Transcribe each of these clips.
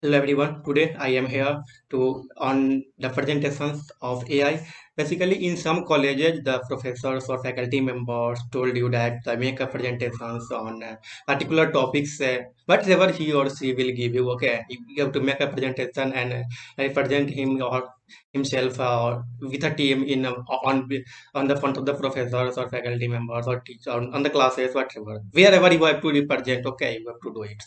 Hello everyone. Today I am here to on the presentations of AI. Basically, in some colleges, the professors or faculty members told you that they make a presentations on particular topics, whatever he or she will give you. Okay, you have to make a presentation and represent him or himself with a team in on on the front of the professors or faculty members or teacher on the classes, whatever. Wherever you have to represent, okay, you have to do it.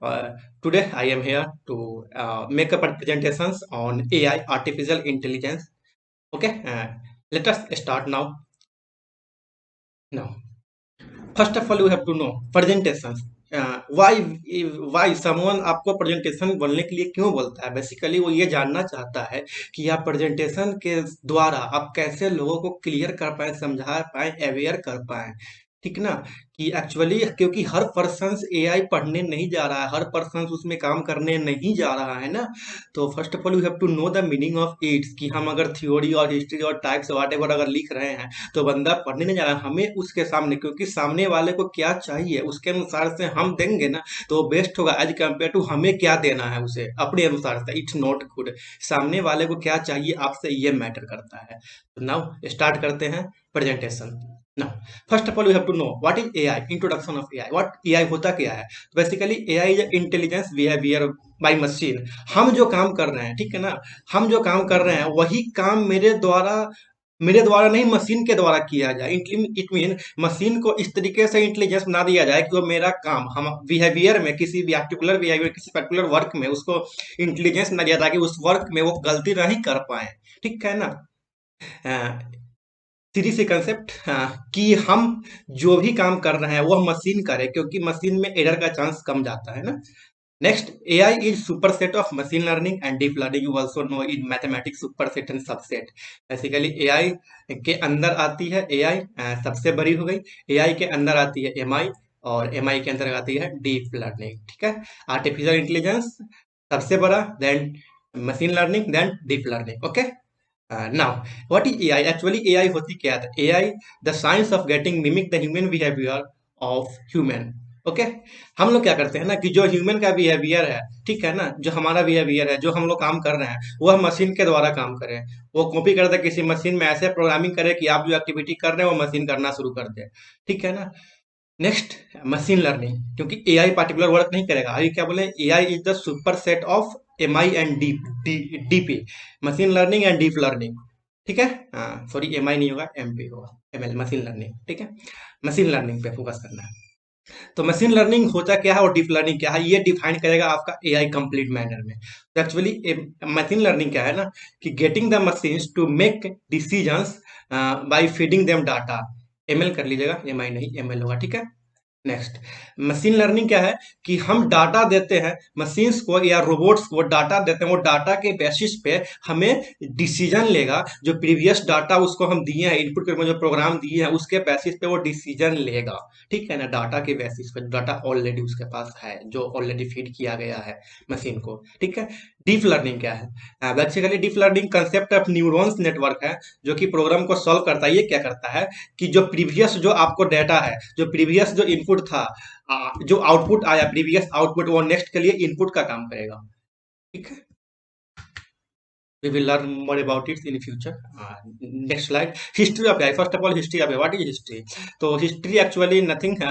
Uh, Today, I am here to make a presentations on AI, artificial intelligence. Okay, let us start now. Now, first of all, you have to know presentations. Why someone आपको presentation बोलने के लिए क्यों बोलता है? Basically वो ये जानना चाहता है कि आप प्रेजेंटेशन के द्वारा आप कैसे लोगों को क्लियर कर पाए, समझा पाए, अवेयर कर पाए, ठीक ना? कि एक्चुअली क्योंकि हर पर्सन एआई पढ़ने नहीं जा रहा है, हर पर्सन उसमें काम करने नहीं जा रहा है ना। तो first of all you have to know the meaning of its कि हम अगर थ्योरी और हिस्ट्री और टाइप्स व्हाटएवर अगर लिख रहे हैं तो बंदा पढ़ने नहीं जा रहा है, हमें उसके सामने, क्योंकि सामने वाले को क्या चाहिए उसके अनुसार से हम देंगे ना तो बेस्ट होगा एज कम्पेयर टू हमें क्या देना है उसे अपने अनुसार से। It's not good. सामने वाले को क्या चाहिए आपसे ये मैटर करता है। तो नाउ स्टार्ट करते हैं presentation. Now first of all you have to know what is AI, introduction of AI. What AI होता क्या है? Basically AI is intelligence behaviour by machine. हम जो काम कर रहे हैं, ठीक है ना, हम जो काम कर रहे हैं वही काम मेरे द्वारा नहीं, मशीन के द्वारा किया जाए। इट मीन मशीन को इस तरीके से इंटेलिजेंस बना दिया जाए कि वो मेरा काम हम बिहेवियर में, किसी भी पर्टिकुलर बिहेवियर, किसी पर्टिकुलर वर्क में उसको इंटेलिजेंस ना दिया ताकि उस वर्क में वो गलती नहीं कर पाए, ठीक है ना। सीधी सी कंसेप्ट कि हम जो भी काम कर रहे हैं वो मशीन करे, क्योंकि मशीन में एरर का चांस कम जाता है ना। Next, AI is superset of machine learning and deep learning. You also no in mathematics superset and subset. Basically AI के अंदर आती है एआई, सबसे बड़ी हो गई। एआई के अंदर आती है एमआई और एमआई के अंदर आती है डीप लर्निंग, ठीक है। आर्टिफिशियल इंटेलिजेंस सबसे बड़ा, then machine learning, then deep learning. Okay, now what is AI? Actually AI होती क्या है? AI the science of getting mimic the human behaviour of human. Okay, हम लोग क्या करते हैं ना कि जो ह्यूमन का बिहेवियर है, ठीक है ना, जो हमारा बिहेवियर है, जो हम लोग काम कर रहे हैं वो हम मशीन के द्वारा काम करें। वो कॉपी कर दे किसी मशीन में, ऐसे प्रोग्रामिंग करे कि आप जो एक्टिविटी कर रहे हैं वो मशीन करना शुरू कर दे, ठीक है ना। नेक्स्ट, मशीन लर्निंग, क्योंकि एआई पार्टिकुलर वर्क नहीं करेगा। अभी क्या बोले, AI is the super set of MI and DP, machine learning and deep learning, ठीक है। सॉरी, एमआई नहीं होगा, एमपी होगा, एमएल, मशीन लर्निंग, ठीक है। मशीन लर्निंग पे फोकस करना है। तो मशीन लर्निंग होता क्या है और डीप लर्निंग क्या है, ये डिफाइन करेगा आपका एआई कंप्लीट मैनर में। तो एक्चुअली मशीन लर्निंग क्या है ना कि getting the machines to make decisions by feeding them data. ML कर लीजिएगा, एमआई नहीं, एमएल होगा, ठीक है। नेक्स्ट, मशीन लर्निंग क्या है कि हम डाटा देते हैं मशीन्स को या रोबोट्स को, डाटा देते हैं, वो डाटा के बेसिस पे हमें डिसीजन लेगा। जो प्रीवियस डाटा उसको हम दिए हैं, इनपुट के जो प्रोग्राम दिए हैं उसके बेसिस पे वो डिसीजन लेगा, ठीक है ना। डाटा के बेसिस पे, डाटा ऑलरेडी उसके पास है जो ऑलरेडी फीड किया गया है मशीन को, ठीक है। डीप लर्निंग क्या है? Basically deep learning concept of neurons network है जो कि प्रोग्राम को सॉल्व करता है। ये क्या करता है कि जो प्रीवियस जो आपको डाटा है, जो प्रीवियस जो इनपुट था, जो आउटपुट आया, प्रीवियस आउटपुट, वो नेक्स्ट के लिए इनपुट का काम करेगा, ठीक है। We will learn more about it in future. Next slide, history of AI. First of all, history of AI. What is history? तो हिस्ट्री एक्चुअली नथिंग,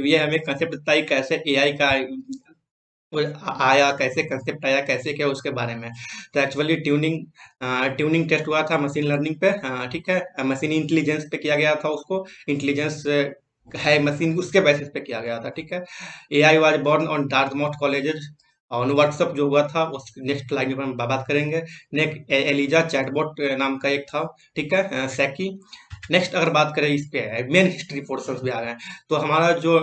ये हमें कंसेप्ट देता है कैसे एआई का वो आया, कैसे कंसेप्ट आया, कैसे क्या उसके बारे में। तो एक्चुअली ट्यूनिंग टेस्ट हुआ था मशीन लर्निंग पे, ठीक है। मशीन इंटेलिजेंस पे किया गया था, उसको इंटेलिजेंस है मशीन, उसके बेसिस पे किया गया था, ठीक है। AI was born on Dartmouth college, on workshop जो हुआ था उस नेक्स्ट लाइन में हम बात करेंगे। नेक्स्ट, एलिजा चैटबॉट नाम का एक था, ठीक है, सैकी। नेक्स्ट अगर बात करें इस पे मेन हिस्ट्री पोर्शन भी आ गए हैं, तो हमारा जो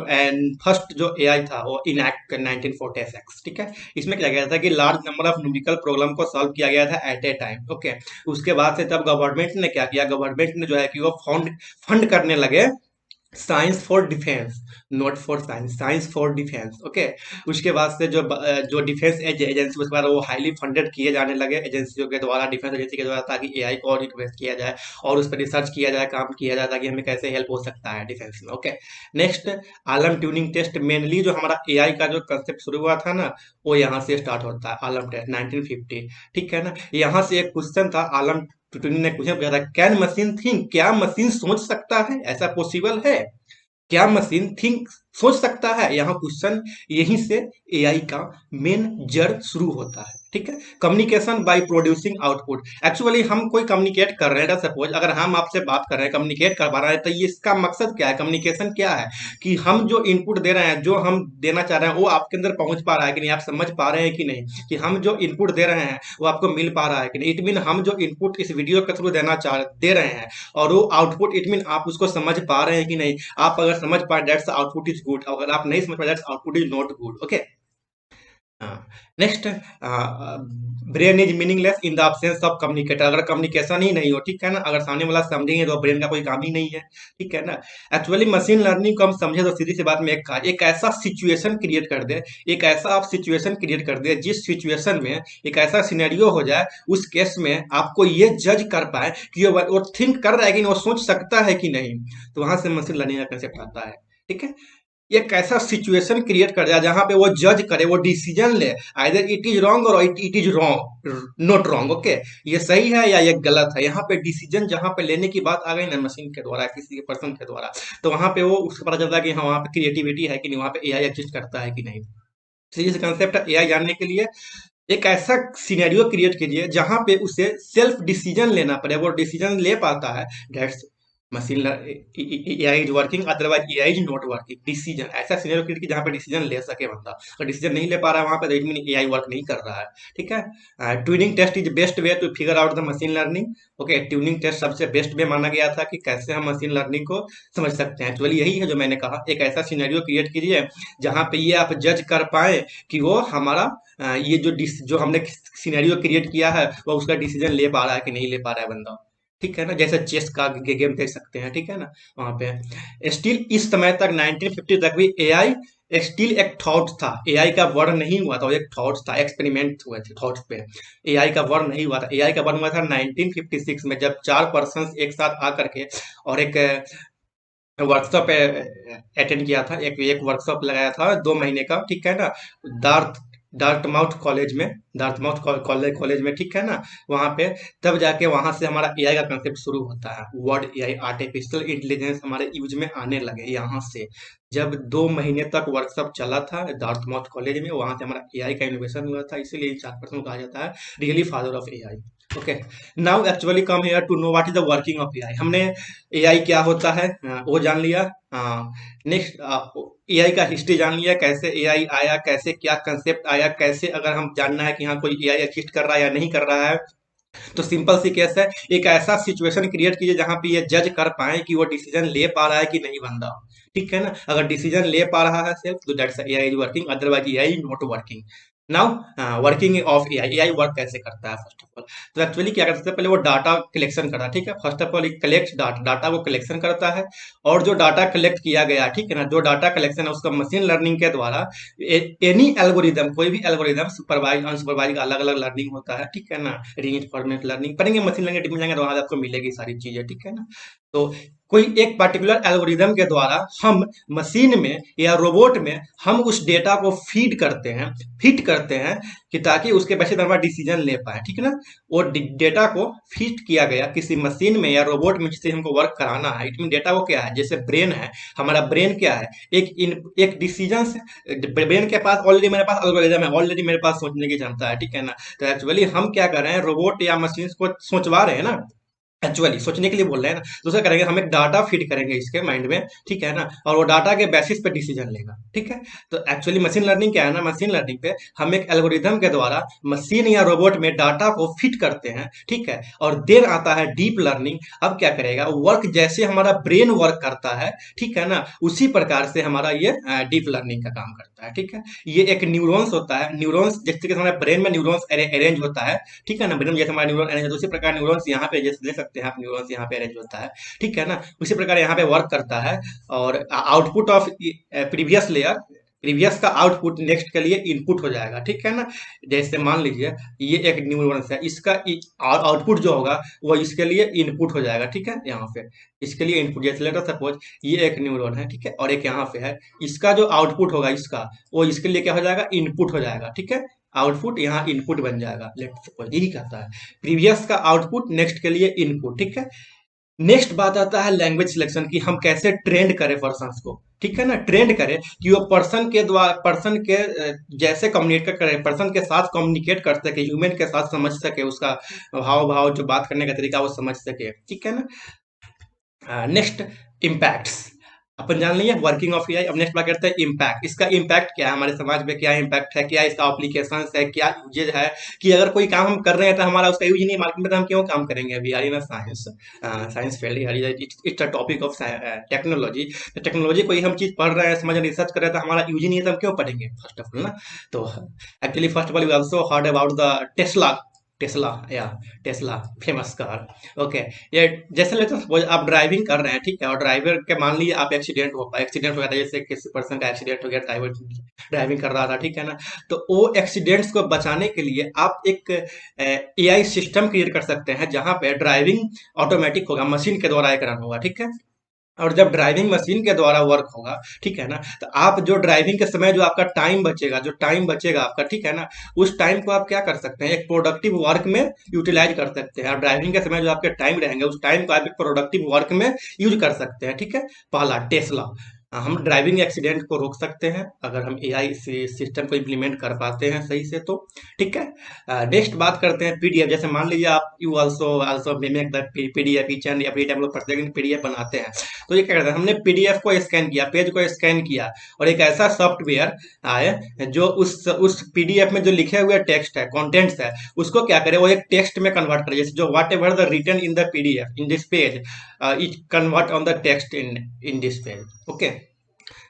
फर्स्ट जो एआई था वो इनएक्ट 1946, ठीक है। इसमें क्या गया था कि large number of numerical problem को सॉल्व किया गया था एट ए टाइम, ओके। उसके बाद से तब गवर्नमेंट ने क्या किया, गवर्नमेंट ने जो है कि वो फंड फंड करने लगे science for defence, not for science, science for defence. Okay, उसके बाद से जो डिफेंस एजेंसी उसके बाद वो हाईली फंडेड किए जाने लगे एजेंसियों के द्वारा, डिफेंस एजेंसी के द्वारा, ताकि एआई को और इन्वेस्ट किया जाए और उस पर रिसर्च किया जाए, काम किया जाए, ताकि हमें कैसे हेल्प हो सकता है डिफेंस में। ओके, नेक्स्ट, आलम ट्यूनिंग टेस्ट। मेनली जो हमारा एआई का जो कंसेप्ट शुरू हुआ था ना, वो यहाँ से स्टार्ट होता है, आलम टेस्ट 1950। ठीक है ना, यहाँ से एक क्वेश्चन था, आलम ट्यूनिंग ने क्वेश्चन पूछा था, कैन मशीन थिंक, क्या मशीन सोच सकता है, ऐसा पॉसिबल है? क्या मशीन थिंक, सोच सकता है? यहाँ क्वेश्चन यहीं से एआई का मेन जड़ शुरू होता है। ठीक है, communication by producing output. Actually हम कोई कम्युनिकेट कर रहे हैं, सपोज अगर हम आपसे बात कर रहे हैं, कम्युनिकेट कर पा रहे हैं, तो ये इसका मकसद क्या है? कम्युनिकेशन क्या है? कि हम जो इनपुट दे रहे हैं, जो हम देना चाह रहे हैं, वो आपके अंदर पहुंच पा रहा है कि नहीं, आप समझ पा रहे हैं कि नहीं, कि हम जो इनपुट दे रहे हैं वो आपको मिल पा रहा है कि नहीं। इट मीन हम जो इनपुट इस वीडियो के थ्रू दे रहे हैं, और वो आउटपुट, इट मीन आप उसको समझ पा रहे हैं कि नहीं। आप अगर समझ पाए, दैट्स आउटपुट इज गुड, अगर आप नहीं समझ पाए, that's output is not good. Okay, हाँ, next, brain is meaningless in the absence of communicator. अगर कम्युनिकेशन ही नहीं हो, ठीक है ना, अगर सामने वाला समझेंगे तो ब्रेन का कोई काम ही नहीं है। ठीक है ना, एक्चुअली मशीन लर्निंग को हम समझे तो सीधी सी बात में एक ऐसा सिचुएशन क्रिएट कर दे, एक ऐसा आप सिचुएशन क्रिएट कर दे जिस सिचुएशन में एक ऐसा सिनेरियो हो जाए, उस केस में आपको ये जज कर पाए कि वो थिंक कर रहा है कि नहीं, वो सोच सकता है कि नहीं। तो वहां से मशीन लर्निंग का कंसेप्ट आता है। ठीक है, एक ऐसा सिचुएशन क्रिएट कर दिया जहां पे वो जज करे, वो डिसीजन ले, आइदर इट इज रॉन्ग और it is wrong, not wrong. Okay, ये सही है या ये गलत है। यहाँ पे डिसीजन जहां पे लेने की बात आ गई ना, मशीन के द्वारा, किसी के पर्सन के द्वारा, तो वहां पे वो उसको पता चलता है कि हाँ, वहां पे क्रिएटिविटी है कि नहीं, वहां पे एआई एग्जिस्ट करता है कि नहीं। तो ये कंसेप्ट है, एआई जानने के लिए एक ऐसा सिनेरियो क्रिएट कीजिए जहां पे उसे सेल्फ डिसीजन लेना पड़े, वो डिसीजन ले पाता है, that's machine AI is working, otherwise AI is not working. Decision, ऐसा सिनेरियो क्रिएट कीजिए जहां पे डिसीजन ले सके बंदा। अगर डिसीजन नहीं ले पा रहा है वहां पे, तो इट मीन एआई वर्क नहीं कर रहा है। ठीक है, Turing test is best way to figure out the machine learning. Okay, Turing test सबसे बेस्ट वे माना गया था कि कैसे हम मशीन लर्निंग को समझ सकते हैं। एक्चुअली यही है जो मैंने कहा, एक ऐसा सिनेरियो क्रिएट कीजिए जहां पे ये आप जज कर पाए कि वो हमारा ये जो हमने सिनेरियो क्रिएट किया है, वो उसका डिसीजन ले पा रहा है कि नहीं ले पा रहा है बंदा। ठीक है ना, जैसे चेस का गेम देख सकते हैं। ठीक है ना, वहां पे स्टिल इस समय तक 1950 तक भी एआई स्टिल एक थॉट था। एआई का वर्ड नहीं हुआ था, वो एक थॉट था, एक्सपेरिमेंट हुए थे थॉट्स पे। एआई का वर्ड नहीं हुआ था। एआई का वर्ड हुआ था 1956 में, जब चार पर्सन एक साथ आकर के और एक वर्कशॉप अटेंड किया था, एक एक वर्कशॉप लगाया था 2 महीने का। ठीक है ना, डार्थ डार्टमाउथ कॉलेज में, डार्टमाउथ कॉलेज में। ठीक है ना, वहां पे तब जाके वहां से हमारा एआई का कंसेप्ट शुरू होता है। वर्ड एआई, आर्टिफिशियल इंटेलिजेंस हमारे यूज में आने लगे यहाँ से। जब 2 महीने तक वर्कशॉप चला था डार्टमाउथ कॉलेज में, वहां से हमारा एआई का इनोवेशन हुआ था। इसीलिए इन 4 पर्सन को कहा जाता है really father of AI. Okay, now actually come here to know what is the working of AI. हमने एआई क्या होता है वो जान लिया। नेक्स्ट, एआई का हिस्ट्री जान लिया, कैसे एआई आया, कैसे क्या कंसेप्ट आया, कैसे अगर हम जानना है कि हाँ कोई एआई एग्जिस्ट कर रहा है या नहीं कर रहा है, तो सिंपल सी केस है, एक ऐसा सिचुएशन क्रिएट कीजिए जहां पे ये जज कर पाए कि वो डिसीजन ले पा रहा है कि नहीं बंदा। ठीक है ना, अगर डिसीजन ले पा रहा है सिर्फ, तो that's AI is working, otherwise AI is not working. Now, working of AI, AI work कैसे करता है फर्स्ट ऑफ ऑल। तो एक्चुअली क्या करता है, पहले वो डाटा कलेक्शन करता है। ठीक है, first of all collect data, data को कलेक्शन करता है, और जो डाटा कलेक्ट किया गया, ठीक है ना, जो डाटा कलेक्शन है उसका मशीन लर्निंग के द्वारा, एनी एल्गोरिदम, कोई भी एल्गोरिदम, सुपरवाइज अनसुपरवाइज अलग अलग लर्निंग होता है। ठीक है ना, रीइंफोर्समेंट लर्निंग पढ़ेंगे, मशीन लर्निंग डिप में जाएंगे तो वहां आपको मिलेगी सारी चीजें। ठीक है ना, तो कोई एक पर्टिकुलर एल्गोरिदम के द्वारा हम मशीन में या रोबोट में हम उस डेटा को फिट करते हैं कि ताकि उसके बेसिस पर हमारा डिसीजन ले पाए। ठीक है ना, वो डेटा को फिट किया गया किसी मशीन में या रोबोट में जिससे हमको वर्क कराना है। इट मीन डेटा को क्या है, जैसे ब्रेन है, हमारा ब्रेन क्या है, एक डिसीजन से, ब्रेन के पास ऑलरेडी, मेरे पास एल्गोरिदम है, ऑलरेडी मेरे पास सोचने की क्षमता है। ठीक है ना, तो एक्चुअली हम क्या कर रहे हैं, रोबोट या मशीन को सोचवा रहे हैं ना, एक्चुअली सोचने के लिए बोल रहे हैं ना। दूसरा करेंगे, हम एक डाटा फीड करेंगे इसके माइंड में। ठीक है ना, और वो डाटा के बेसिस पे डिसीजन लेगा। ठीक है, तो एक्चुअली मशीन लर्निंग क्या है ना, मशीन लर्निंग पे हम एक एल्गोरिदम के द्वारा मशीन या रोबोट में डाटा को फिट करते हैं। ठीक है, और देन आता है डीप लर्निंग। अब क्या करेगा, वर्क जैसे हमारा ब्रेन वर्क करता है, ठीक है ना, उसी प्रकार से हमारा ये डीप लर्निंग का काम करता है। ठीक है, ये एक न्यूरॉन्स होता है, न्यूरॉन्स जैसे कि हमारे ब्रेन में न्यूरॉन्स अरेंज होता है। ठीक है ना, ब्रेन में जैसे हमारा न्यूरॉन अरेंज होता है, उसी प्रकार न्यूरॉन्स यहाँ पे जैसे देख सकते सकते हैं आप, न्यूरॉन्स यहाँ पे अरेंज होता है, ठीक है ना। उसी प्रकार यहाँ पे वर्क करता है, और output of previous layer, previous का आउटपुट नेक्स्ट के लिए इनपुट हो जाएगा, ठीक है ना। जैसे मान लीजिए ये एक न्यूरॉन्स है, इसका आउटपुट जो होगा वो इसके लिए इनपुट हो जाएगा, ठीक है। यहाँ पे इसके लिए इनपुट, जैसे लेटर सपोज ये एक न्यूरॉन है, ठीक है, और एक यहाँ पे है, इसका जो आउटपुट होगा इसका, वो इसके लिए क्या हो जाएगा, इनपुट हो जाएगा, ठीक है। आउटपुट यहाँ इनपुट बन जाएगा, लेट सपोज यही कहता है, प्रीवियस का आउटपुट नेक्स्ट के लिए इनपुट, ठीक है। नेक्स्ट बात आता है लैंग्वेज सिलेक्शन की, हम कैसे ट्रेंड करें पर्सन्स को, ठीक है ना। ट्रेंड करें कि वो पर्सन के द्वारा, पर्सन के जैसे कम्युनिकेट करें, पर्सन के साथ कम्युनिकेट कर सके, ह्यूमन के साथ समझ सके, उसका हाव भाव जो बात करने का तरीका वो समझ सके, ठीक है ना। नेक्स्ट इम्पैक्ट्स, अपन जान लिया वर्किंग ऑफ एआई। अब नेक्स्ट बात करते हैं इम्पैक्ट। इसका इम्पैक्ट क्या है हमारे समाज में, क्या इम्पैक्ट है, क्या इसका एप्लीकेशन है, क्या यूजेज है, कि अगर कोई काम हम कर रहे हैं तो हमारा उसका यूज नहीं मार्केट में, तो हम क्यों काम करेंगे। अभी are in science, science field, it's a topic of technology. तो टेक्नोलॉजी कोई हम चीज पढ़ रहे हैं, समझ रिसर्च कर रहे हैं, तो हमारा यूज ही नहीं है, तो हम क्यों पढ़ेंगे फर्स्ट ऑफ ऑल ना। तो actually first of all you also heard about the Tesla, Tesla या टेस्ला फेमस कार, ओके। ये जैसे लेते सपोज आप ड्राइविंग कर रहे हैं, ठीक है, और ड्राइवर के मान लीजिए आप एक्सीडेंट हो गया था, जैसे किसी पर्सन का एक्सीडेंट हो गया, ड्राइवर ड्राइविंग कर रहा था, ठीक है ना। तो वो एक्सीडेंट्स को बचाने के लिए आप एक एआई सिस्टम क्रिएट कर सकते हैं, जहां पे ड्राइविंग ऑटोमेटिक होगा, मशीन के द्वारा एक रन होगा, ठीक है। और जब ड्राइविंग मशीन के द्वारा वर्क होगा, ठीक है ना, तो आप जो ड्राइविंग के समय जो आपका टाइम बचेगा, जो टाइम बचेगा आपका, ठीक है ना, उस टाइम को आप क्या कर सकते हैं, एक प्रोडक्टिव वर्क में यूटिलाइज कर सकते हैं। और ड्राइविंग के समय जो आपके टाइम रहेंगे, उस टाइम को आप एक प्रोडक्टिव वर्क में यूज कर सकते हैं, ठीक है। पहला टेस्ला, हम ड्राइविंग एक्सीडेंट को रोक सकते हैं अगर हम एआई सिस्टम को इम्प्लीमेंट कर पाते हैं सही से, तो ठीक है। नेक्स्ट बात करते हैं पीडीएफ। जैसे मान लीजिए आप you also also make the PDF, each and every time लोग प्रत्येक पीडीएफ बनाते हैं। तो ये क्या करते हैं, हमने पीडीएफ को स्कैन किया, पेज को स्कैन किया, और एक ऐसा सॉफ्टवेयर आए जो उस पीडीएफ में जो लिखे हुए टेक्स्ट है, कंटेंट्स है, उसको क्या करे, वो एक टेक्स्ट में कन्वर्ट करे। जैसे जो whatever the written in the PDF in this page, it convert on the text in this page, okay.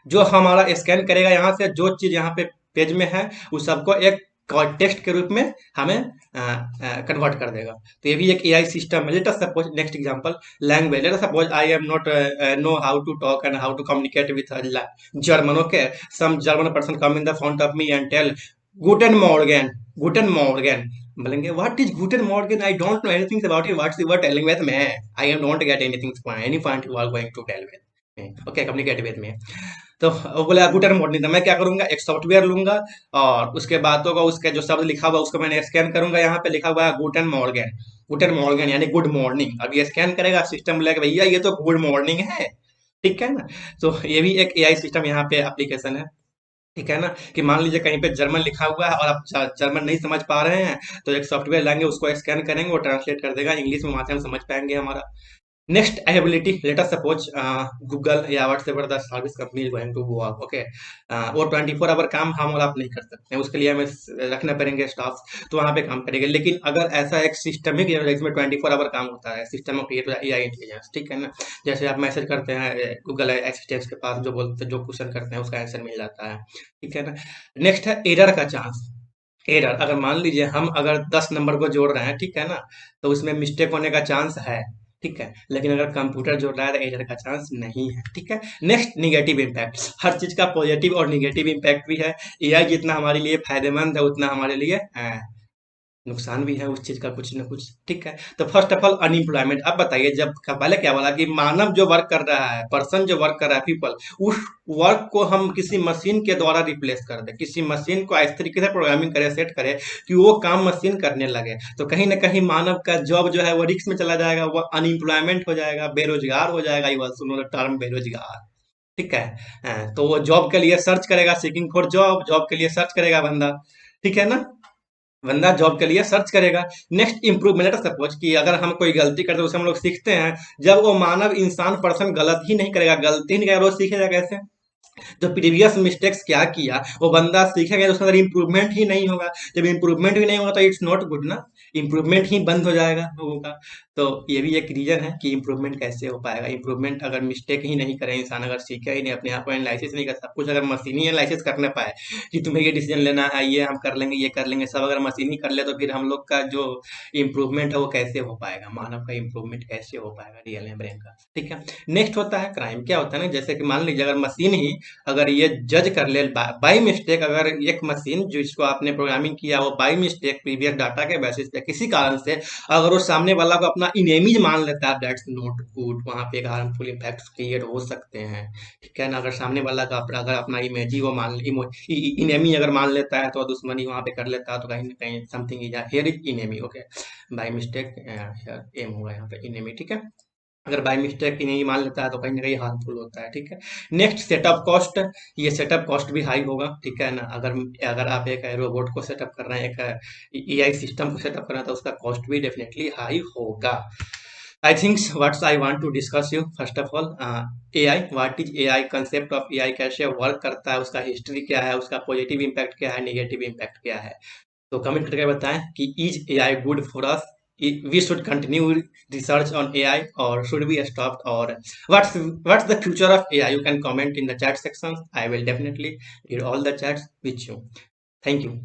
जो हमारा स्कैन करेगा यहाँ से, जो चीज यहाँ पे पेज में है, उस सबको एक टेक्स्ट के रूप में हमें कन्वर्ट कर देगा। तो ये भी एक एआई सिस्टम है। Let us suppose next example language, let us suppose I am not know how to talk and how to communicate with German, okay. Some German person come in the front of me and tell गुटेन मॉर्गन, गुटेन मॉर्गन, बोलेंगे what is गुटेन मॉर्गन, I don't know anything about it, what's you are telling with me, I am don't get anything any point you are going to tell with, okay, communicate with me. तो वो बोला गुटर morning, तो मैं क्या करूंगा, एक सॉफ्टवेयर लूंगा, और उसके बाद होगा उसके जो शब्द लिखा हुआ उसको मैंने स्कैन करूंगा, यहाँ पे लिखा हुआ है गुटन मॉर्गन, गुटन मॉर्गन यानी गुड मॉर्निंग। अब ये स्कैन करेगा सिस्टम, बोलेगा भैया ये तो गुड मॉर्निंग है, ठीक है ना। तो ये भी एक एआई सिस्टम यहाँ पे एप्लीकेशन है, ठीक है ना। कि मान लीजिए कहीं पे जर्मन लिखा हुआ है और आप जर्मन नहीं समझ पा रहे हैं, तो एक सॉफ्टवेयर लाएंगे, उसको स्कैन करेंगे, वो ट्रांसलेट कर देगा इंग्लिश में, वहां से हम समझ पाएंगे हमारा। Next ability, let us suppose Google या whatsoever the service company is going to work, okay. और 24 आवर काम हम और आप नहीं कर सकते हैं, उसके लिए हमें रखना पड़ेंगे स्टाफ, तो वहाँ पे काम करेंगे। लेकिन अगर ऐसा एक सिस्टमिक इसमें 24 आवर काम होता है, सिस्टम ऑफ एआई इंटेलिजेंस, ठीक है ना। जैसे आप मैसेज करते हैं गूगल असिस्टेंट के पास, जो बोलते जो क्वेश्चन करते हैं उसका आंसर मिल जाता है, ठीक है ना। नेक्स्ट है एरर का चांस। एरर, अगर मान लीजिए हम अगर 10 नंबर को जोड़ रहे हैं, ठीक है ना, तो उसमें मिस्टेक होने का चांस है, ठीक है। लेकिन अगर कंप्यूटर जोड़ रहा है तो एरर का चांस नहीं है, ठीक है। नेक्स्ट निगेटिव इम्पैक्ट, हर चीज का पॉजिटिव और निगेटिव इम्पैक्ट भी है। एआई जितना हमारे लिए फायदेमंद है, उतना हमारे लिए नुकसान भी है उस चीज का कुछ ना कुछ, ठीक है। तो फर्स्ट ऑफ ऑल अनएम्प्लॉयमेंट। अब बताइए, जब पहले क्या बोला कि मानव जो वर्क कर रहा है, पर्सन जो वर्क कर रहा है, पीपल, उस वर्क को हम किसी मशीन के द्वारा रिप्लेस कर दे, किसी मशीन को इस तरीके से प्रोग्रामिंग करे, सेट करे कि वो काम मशीन करने लगे, तो कहीं ना कहीं मानव का जॉब जो है वो रिस्क में चला जाएगा, वो अनएम्प्लॉयमेंट हो जाएगा, बेरोजगार हो जाएगा। ये सुनो टर्म बेरोजगार, ठीक है। तो वो जॉब के लिए सर्च करेगा, सीकिंग फॉर जॉब, जॉब के लिए सर्च करेगा बंदा, ठीक है ना। बंदा जॉब के लिए सर्च करेगा। नेक्स्ट इंप्रूवमेंट, सपोज कि अगर हम कोई गलती करते हैं उसे हम लोग सीखते हैं, जब वो मानव इंसान पर्सन गलत ही नहीं करेगा, गलती ही नहीं करेगा, वो सीखेगा कैसे, जो प्रीवियस मिस्टेक्स क्या किया वो बंदा सीखेगा, तो उसके अंदर इम्प्रूवमेंट ही नहीं होगा। जब इम्प्रूवमेंट भी नहीं होगा तो इट्स नॉट गुड ना, इम्प्रूवमेंट ही बंद हो जाएगा लोगों का। तो ये भी एक रीजन है कि इम्प्रूवमेंट कैसे हो पाएगा। इम्प्रूवमेंट अगर मिस्टेक ही नहीं करे इंसान, अगर सीखे ही नहीं, अपने आप को एनालिसिस नहीं कर, सब कुछ अगर मशीन ही एनालिसिस करने पाए कि तुम्हें ये डिसीजन लेना है, ये हम कर लेंगे, ये कर लेंगे, सब अगर मशीन ही कर ले, तो फिर हम लोग का जो इम्प्रूवमेंट है वो कैसे हो पाएगा, मानव का इम्प्रूवमेंट कैसे हो पाएगा रियल में ब्रेन का। ठीक है। नेक्स्ट होता है क्राइम। क्या होता है ना, जैसे कि मान लीजिए अगर मशीन ही अगर ये जज कर ले बाई मिस्टेक, अगर एक मशीन जो इसको आपने प्रोग्रामिंग किया वो बाई मिस्टेक प्रीवियस डाटा के बेसिस पे किसी कारण से अगर वो सामने वाला को अपना इनेमिज मान लेता है, दैट्स नॉट गुड। वहां पे एक हार्मफुल इम्पैक्ट क्रिएट हो सकते हैं। ठीक है ना, अगर सामने वाला का अगर अपना इमेज ही वो मान इनेमी अगर मान लेता है, तो दुश्मनी वहां पे कर लेता है, तो कहीं ना कहीं something is here is enemy. Okay, by mistake M होगा यहाँ पे इनेमी। ठीक है, अगर बाय मिस्टेक ही नहीं मान लेता है तो कहीं ना कहीं हार्मफुल होता है। ठीक है। Next setup cost. ये सेटअप कॉस्ट भी हाई होगा। ठीक है ना, अगर अगर आप एक रोबोट को सेटअप कर रहे हैं, एक एआई सिस्टम को सेटअप कर रहे हैं, तो उसका कॉस्ट भी डेफिनेटली हाई होगा। I think what's I want to discuss you first of all AI, what is AI, concept of AI, कैसे वर्क करता है, उसका हिस्ट्री क्या है, उसका पॉजिटिव इम्पैक्ट क्या है, नेगेटिव इम्पैक्ट क्या है। तो कमेंट करके बताएं कि is AI good for us, we should continue research on AI or should we stop, or what's the future of AI. You can comment in the chat section. I will definitely read all the chats with you. Thank you.